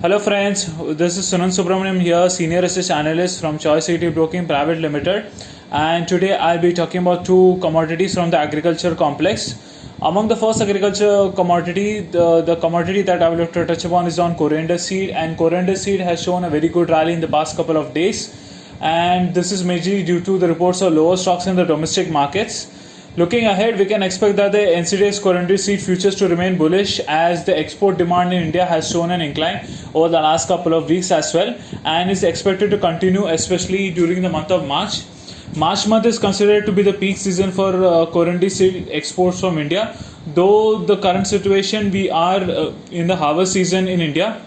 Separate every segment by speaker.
Speaker 1: Hello friends, this is Sunandh Subhramaniam here, Senior Research Analyst from Choice Equity Broking Private Limited, and today I'll be talking about two commodities from the agriculture complex. Among the first agriculture commodity, the commodity that I will touch upon is on coriander seed, and coriander seed has shown a very good rally in the past couple of days, and this is majorly due to the reports of lower stocks in the domestic markets. Looking ahead, we can expect that the NCD's coriander seed futures to remain bullish as the export demand in India has shown an incline over the last couple of weeks as well, and is expected to continue especially during the month of March. March month is considered to be the peak season for coriander seed exports from India. Though the current situation, we are in the harvest season in India,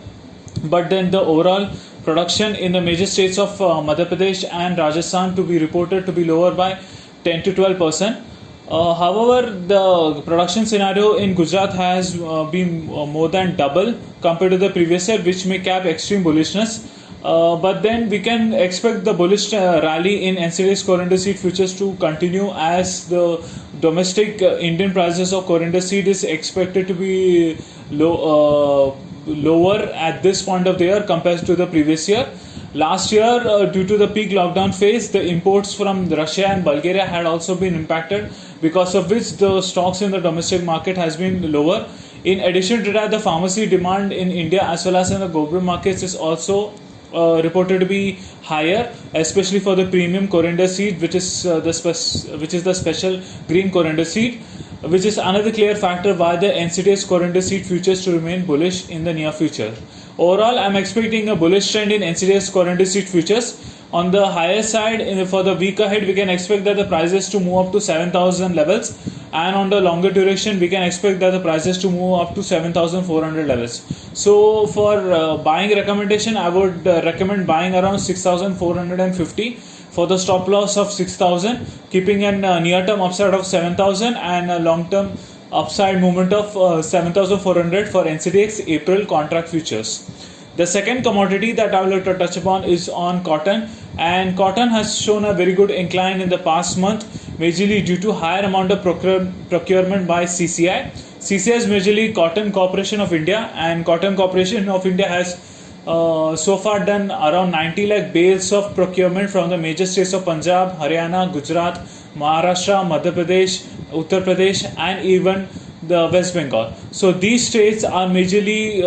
Speaker 1: but then the overall production in the major states of Madhya Pradesh and Rajasthan to be reported to be lower by 10 to 12%. However, the production scenario in Gujarat has been more than double compared to the previous year, which may cap extreme bullishness. But then we can expect the bullish rally in NCD's coriander seed futures to continue as the domestic Indian prices of coriander seed is expected to be lower at this point of the year compared to the previous year. Last year, due to the peak lockdown phase, the imports from Russia and Bulgaria had also been impacted, because of which the stocks in the domestic market has been lower. In addition to that, the pharmacy demand in India as well as in the global markets is also reported to be higher, especially for the premium coriander seed, which is the special green coriander seed, which is another clear factor why the NCD's coriander seed futures to remain bullish in the near future. Overall, I am expecting a bullish trend in NCD's coriander seed futures. On the higher side, for the week ahead, we can expect that the prices to move up to 7,000 levels, and on the longer duration, we can expect that the prices to move up to 7,400 levels. So, for buying recommendation, I would recommend buying around 6,450 for the stop loss of 6,000, keeping a near-term upside of 7,000 and a long-term upside movement of 7,400 for NCDX April contract futures. The second commodity that I will touch upon is on cotton, and cotton has shown a very good incline in the past month, majorly due to higher amount of procurement by CCI. CCI is majorly Cotton Corporation of India, and Cotton Corporation of India has so far done around 90 lakh bales of procurement from the major states of Punjab, Haryana, Gujarat, Maharashtra, Madhya Pradesh, Uttar Pradesh, and even the West Bengal. So these states are majorly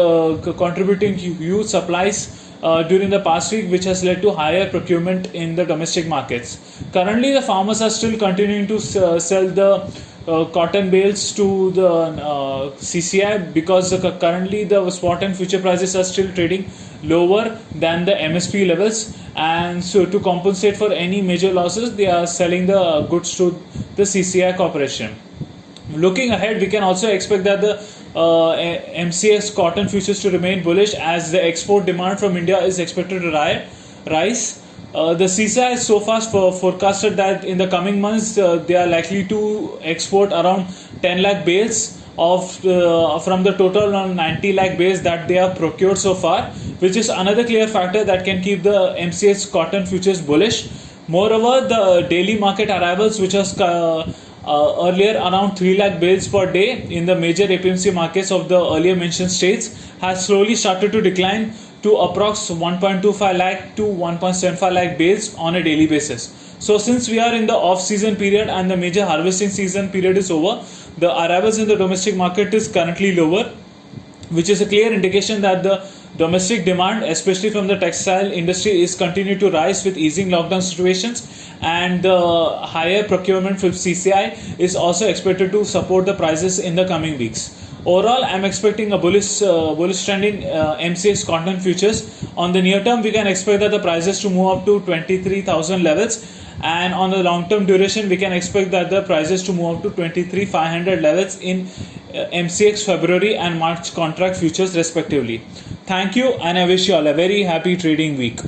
Speaker 1: contributing huge supplies during the past week, which has led to higher procurement in the domestic markets. Currently, the farmers are still continuing to sell the cotton bales to the CCI, because currently the spot and future prices are still trading lower than the MSP levels, and so to compensate for any major losses, they are selling the goods to the CCI corporation. Looking ahead, we can also expect that the MCX cotton futures to remain bullish as the export demand from India is expected to rise. The CCI has so far forecasted that in the coming months they are likely to export around 10 lakh bales from the total 90 lakh bales that they have procured so far, which is another clear factor that can keep the MCX cotton futures bullish. Moreover, the daily market arrivals, which was earlier around 3 lakh bales per day in the major APMC markets of the earlier mentioned states, has slowly started to decline to approx 1.25 lakh to 1.75 lakh bales on a daily basis. So since we are in the off-season period and the major harvesting season period is over, the arrivals in the domestic market is currently lower, which is a clear indication that the domestic demand, especially from the textile industry, is continuing to rise with easing lockdown situations, and the higher procurement from CCI is also expected to support the prices in the coming weeks. Overall, I am expecting a bullish trend in MCX cotton futures. On the near term, we can expect that the prices to move up to 23,000 levels, and on the long term duration, we can expect that the prices to move up to 23,500 levels in MCX February and March contract futures respectively. Thank you, and I wish you all a very happy trading week.